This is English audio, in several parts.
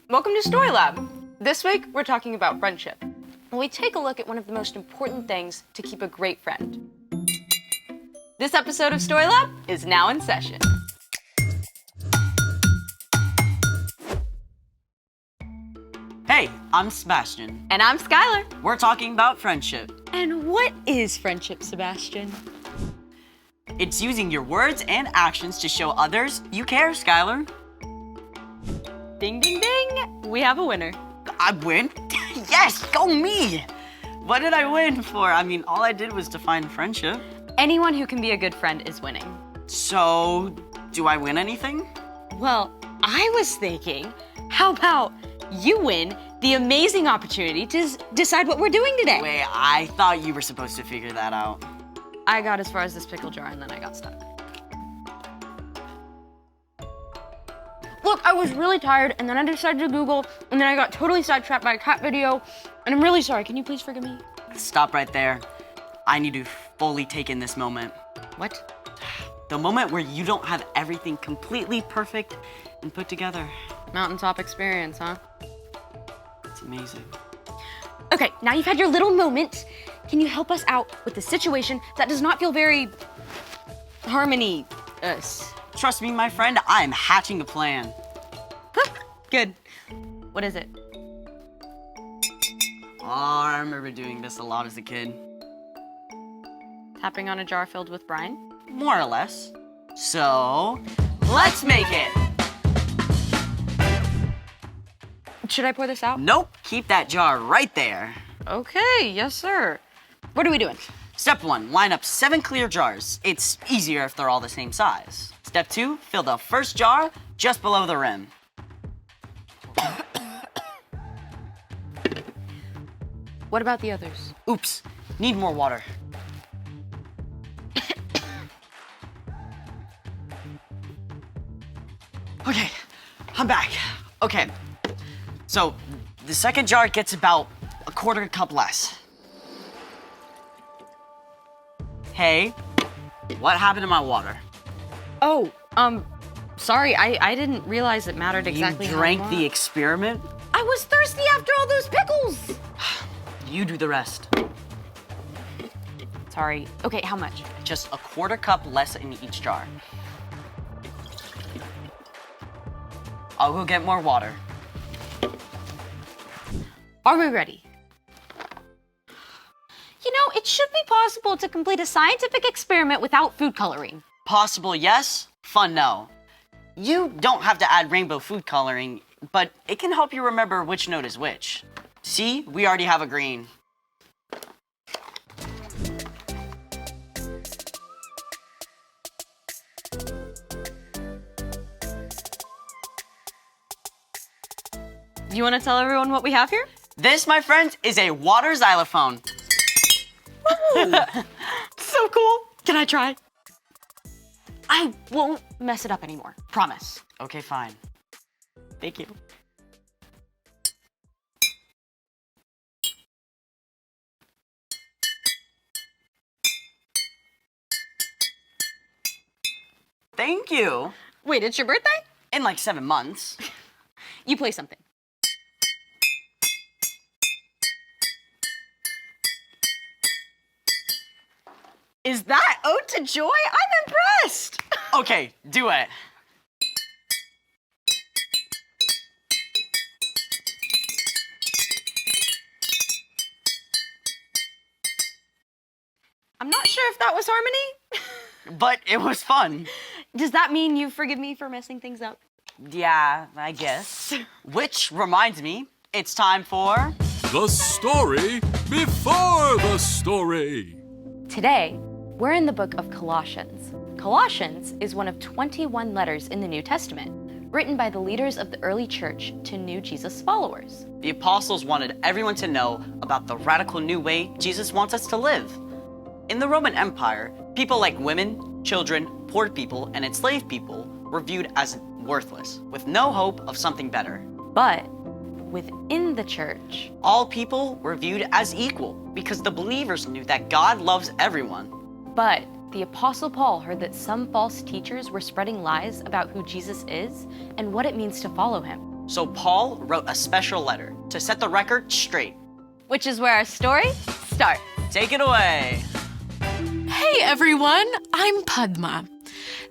Welcome to Story Lab. This week, we're talking about friendship. And we take a look at one of the most important things to keep a great friend. This episode of Story Lab is now in session. Hey, I'm Sebastian. And I'm Skylar. We're talking about friendship. And what is friendship, Sebastian? It's using your words and actions to show others you care, Skylar. Ding, ding, ding! We have a winner. I win? Yes, go me! What did I win for? I mean, all I did was define friendship. Anyone who can be a good friend is winning. So, do I win anything? Well, I was thinking, how about you win the amazing opportunity to decide what we're doing today? Wait, I thought you were supposed to figure that out. I got as far as this pickle jar and then I got stuck. Look, I was really tired and then I decided to Google and then I got totally sidetracked by a cat video and I'm really sorry. Can you please forgive me? Stop right there. I need to fully take in this moment. What? The moment where you don't have everything completely perfect and put together. Mountaintop experience, huh? It's amazing. Okay, now you've had your little moment. Can you help us out with the situation that does not feel very harmony-us? Trust me, my friend, I am hatching a plan. Good. What is it? Oh, I remember doing this a lot as a kid. Tapping on a jar filled with brine? More or less. So, let's make it! Should I pour this out? Nope, keep that jar right there. Okay, yes, sir. What are we doing? Step 1, line up 7 clear jars. It's easier if they're all the same size. Step 2, fill the first jar just below the rim. What about the others? Oops, need more water. Okay, I'm back. Okay, so the second jar gets about a quarter cup less. Hey, what happened to my water? Oh, sorry, I didn't realize it mattered exactly You how drank much. the experiment? I was thirsty after all those pickles! You do the rest. Sorry. Okay, how much? Just a quarter cup less in each jar. I'll go get more water. Are we ready? You know, it should be possible to complete a scientific experiment without food coloring. Possible, yes. Fun, no. You don't have to add rainbow food coloring, but it can help you remember which note is which. See, we already have a green. Do you want to tell everyone what we have here? This, my friends, is a water xylophone. So cool. Can I try? I won't mess it up anymore. Promise. Okay, fine. Thank you. Thank you. Wait, it's your birthday? In like 7 months. You play something. Is that Ode to Joy? I'm impressed. Okay, do it. I'm not sure if that was harmony. But it was fun. Does that mean you forgive me for messing things up? Yeah, I guess. Which reminds me, it's time for... The story before the story. Today, we're in the book of Colossians. Colossians is one of 21 letters in the New Testament, written by the leaders of the early church to new Jesus followers. The apostles wanted everyone to know about the radical new way Jesus wants us to live. In the Roman Empire, people like women, children, poor people, and enslaved people were viewed as worthless, with no hope of something better. But within the church, all people were viewed as equal because the believers knew that God loves everyone. But The Apostle Paul heard that some false teachers were spreading lies about who Jesus is and what it means to follow him. So Paul wrote a special letter to set the record straight. Which is where our story starts. Take it away. Hey everyone, I'm Padma.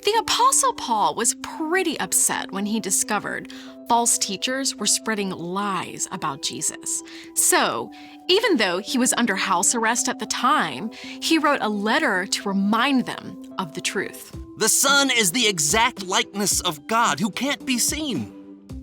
The Apostle Paul was pretty upset when he discovered false teachers were spreading lies about Jesus. So, even though he was under house arrest at the time, he wrote a letter to remind them of the truth. The Son is the exact likeness of God who can't be seen.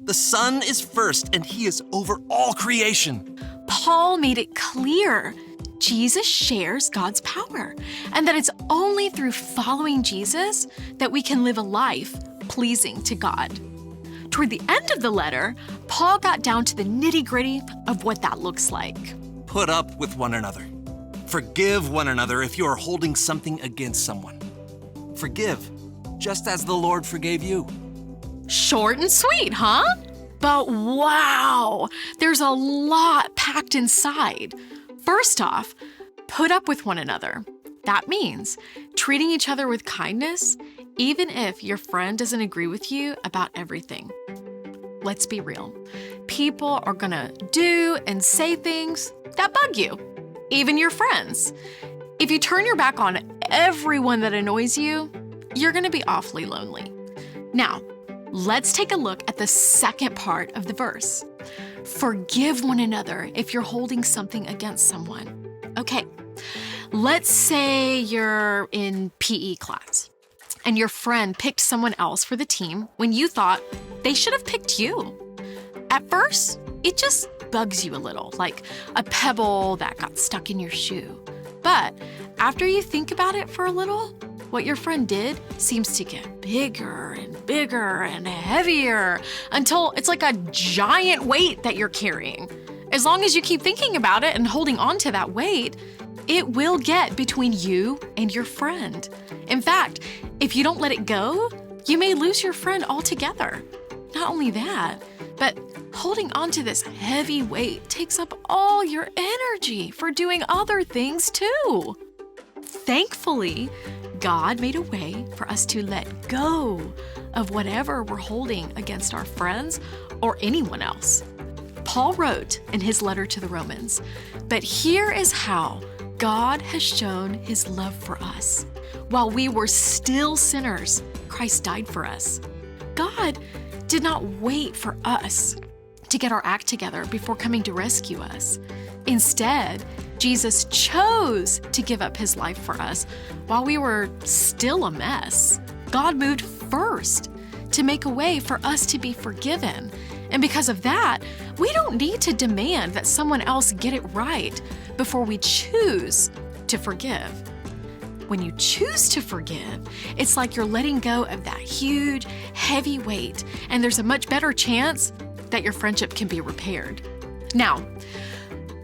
The Son is first, and he is over all creation. Paul made it clear Jesus shares God's power, and that it's only through following Jesus that we can live a life pleasing to God. Toward the end of the letter, Paul got down to the nitty-gritty of what that looks like. Put up with one another. Forgive one another if you are holding something against someone. Forgive, just as the Lord forgave you. Short and sweet, huh? But wow, there's a lot packed inside. First off, put up with one another. That means treating each other with kindness, even if your friend doesn't agree with you about everything. Let's be real. People are gonna do and say things that bug you, even your friends. If you turn your back on everyone that annoys you, you're gonna be awfully lonely. Now, let's take a look at the second part of the verse. Forgive one another if you're holding something against someone. Okay, let's say you're in PE class and your friend picked someone else for the team when you thought they should have picked you. At first, it just bugs you a little, like a pebble that got stuck in your shoe. But after you think about it for a little, what your friend did seems to get bigger and heavier until it's like a giant weight that you're carrying. As long as you keep thinking about it and holding on to that weight, it will get between you and your friend. In fact, if you don't let it go, you may lose your friend altogether. Not only that, but holding on to this heavy weight takes up all your energy for doing other things too. Thankfully, God made a way for us to let go of whatever we're holding against our friends or anyone else. Paul wrote in his letter to the Romans, "But here is how God has shown his love for us. While we were still sinners, Christ died for us." God did not wait for us to get our act together before coming to rescue us. Instead, Jesus chose to give up his life for us while we were still a mess. God moved first to make a way for us to be forgiven. And because of that, we don't need to demand that someone else get it right before we choose to forgive. When you choose to forgive, it's like you're letting go of that huge, heavy weight, and there's a much better chance that your friendship can be repaired. Now,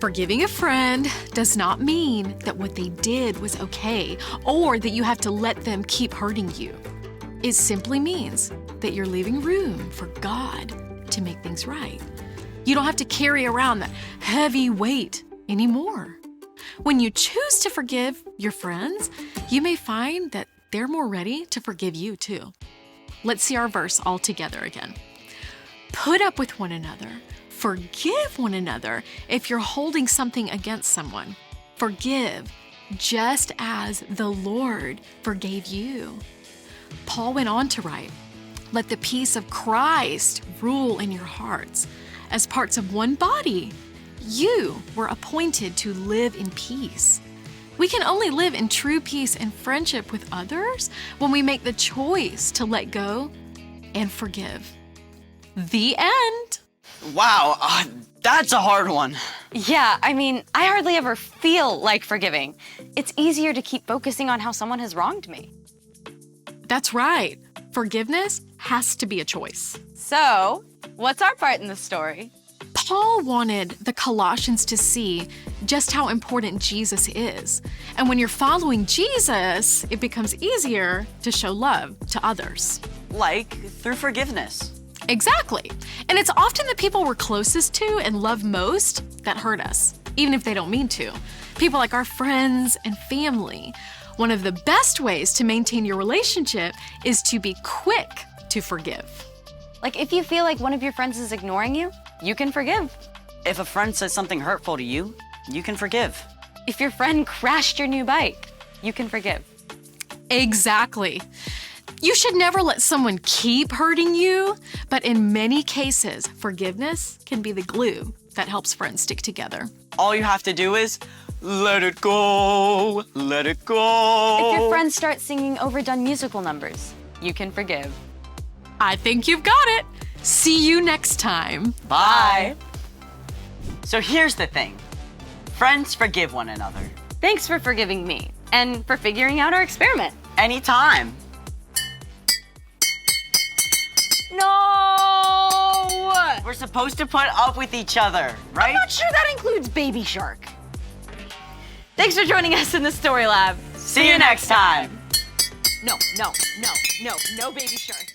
forgiving a friend does not mean that what they did was okay or that you have to let them keep hurting you. It simply means that you're leaving room for God to make things right. You don't have to carry around that heavy weight anymore. When you choose to forgive your friends, you may find that they're more ready to forgive you too. Let's see our verse all together again. Put up with one another. Forgive one another if you're holding something against someone. Forgive just as the Lord forgave you. Paul went on to write, "Let the peace of Christ rule in your hearts. As parts of one body, you were appointed to live in peace." We can only live in true peace and friendship with others when we make the choice to let go and forgive. The end. Wow, that's a hard one. Yeah, I mean, I hardly ever feel like forgiving. It's easier to keep focusing on how someone has wronged me. That's right. Forgiveness has to be a choice. So, what's our part in the story? Paul wanted the Colossians to see just how important Jesus is. And when you're following Jesus, it becomes easier to show love to others. Like through forgiveness. Exactly. And it's often the people we're closest to and love most that hurt us, even if they don't mean to. People like our friends and family. One of the best ways to maintain your relationship is to be quick to forgive. Like if you feel like one of your friends is ignoring you, you can forgive. If a friend says something hurtful to you, you can forgive. If your friend crashed your new bike, you can forgive. Exactly. You should never let someone keep hurting you, but in many cases, forgiveness can be the glue that helps friends stick together. All you have to do is let it go, let it go. If your friends start singing overdone musical numbers, you can forgive. I think you've got it. See you next time. Bye. So here's the thing. Friends forgive one another. Thanks for forgiving me and for figuring out our experiment. Anytime. No! We're supposed to put up with each other, right? I'm not sure that includes Baby Shark. Thanks for joining us in the Story Lab. See you next time. No Baby Shark.